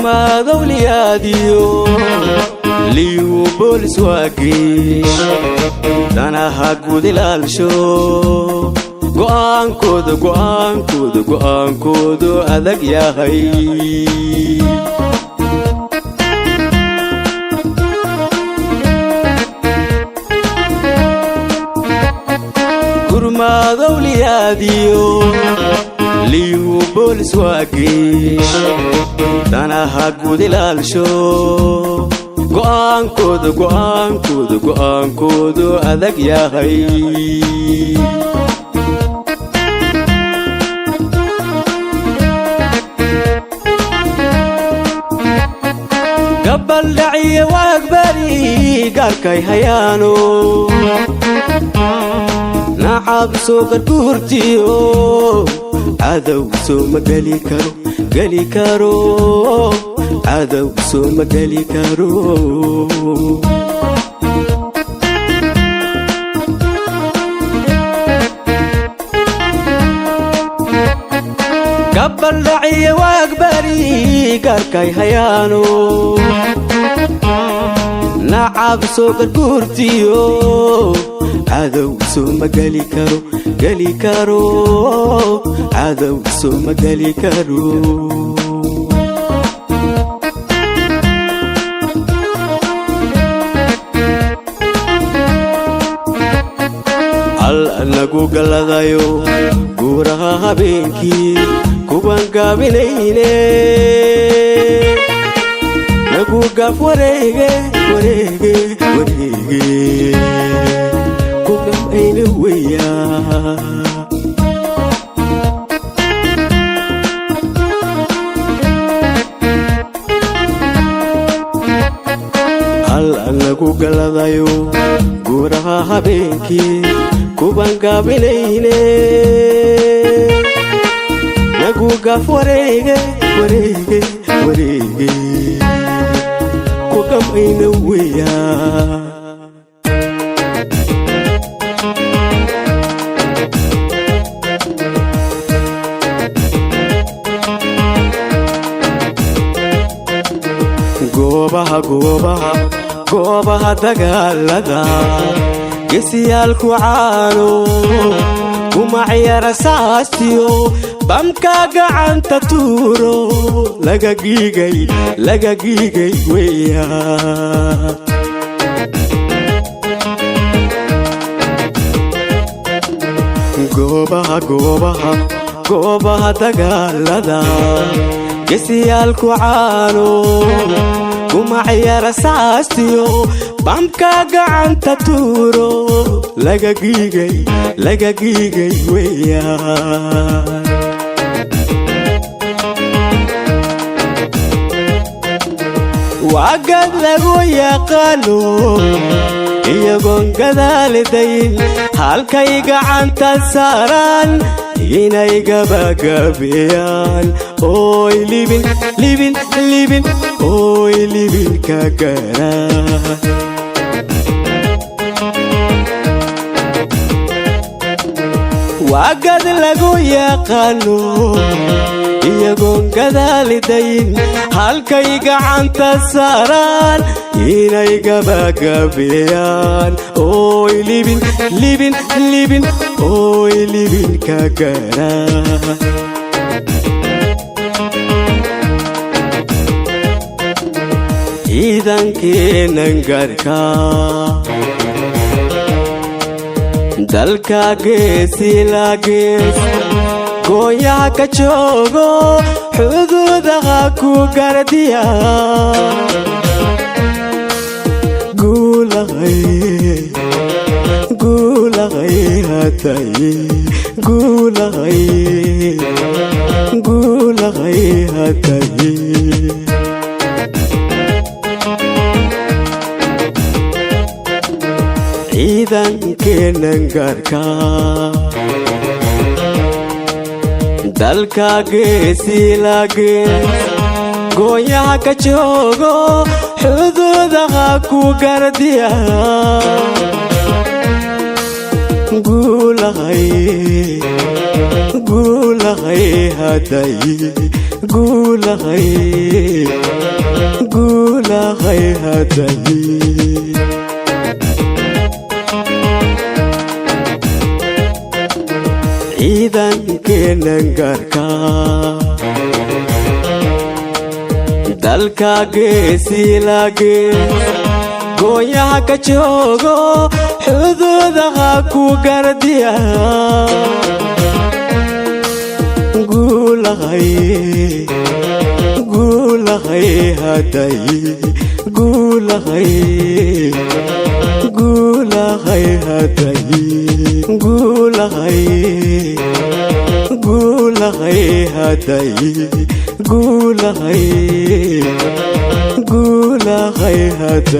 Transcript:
ما دولياديو ليو بولس واقي دانا هاقود الالشو قوان كودو أذك يا هاي كرما دولياديو ليو بولس واقي دانا هاقود الالشو قوان كودو أذك يا هاي قبل دعي واقبري قاركاي هيانو نعب سوق الكورتيو عدو سوما قالي كارو عدو سوما قالي كارو قبل دعي واقبري قاركاي هيانو نعب سوق الكورتيو عدو سوما قالي كارو عدو سوما قالي كارو نقو قلدايو قورها بينكي كوبان قابليني نقو قاف وريقي كوكام اين ويا هل نقو قلدايو قورها بينكي كوبان قابليني نقو قاف وريقي كوكام اين ويا goobaha dagaalada geesiyaalku caano kuma ciyaara saastiyo bamka gacanta tuuro laga giigay weya goobaha dagaalada geesiyaalku caano kuma ciyaara saastiyo bamka gacanta tuuro laga giigay weya wagad lagu yaqaano iyagoon gadaalidayn halkay gacanta saaraan inay gabagabiyaan oy libin ka garaan wagad lagu yaqaano iyagoon gadaalidayn halkay gacanta saaraan inay gabagabiyaan oy libin ka garaan ciidankeenan gaarka dalka geesilagees gooyaha ka joogo xuduudaha ku gardiya guulaqay hataye ciidankeenan gaarka dalka geesilagees gooyaha ka joogo xuduudaha ku gardiya guulaqay hataye guulahay guulahay hadayi ciidankeenan gaarka dalka geesilaage gooyaha ka joogo xuduudaha ku gardiya guulahay guulahay hadayi guulahay guulahay hadayi guulahay guulahay hadayi guulahay guulahay hadayi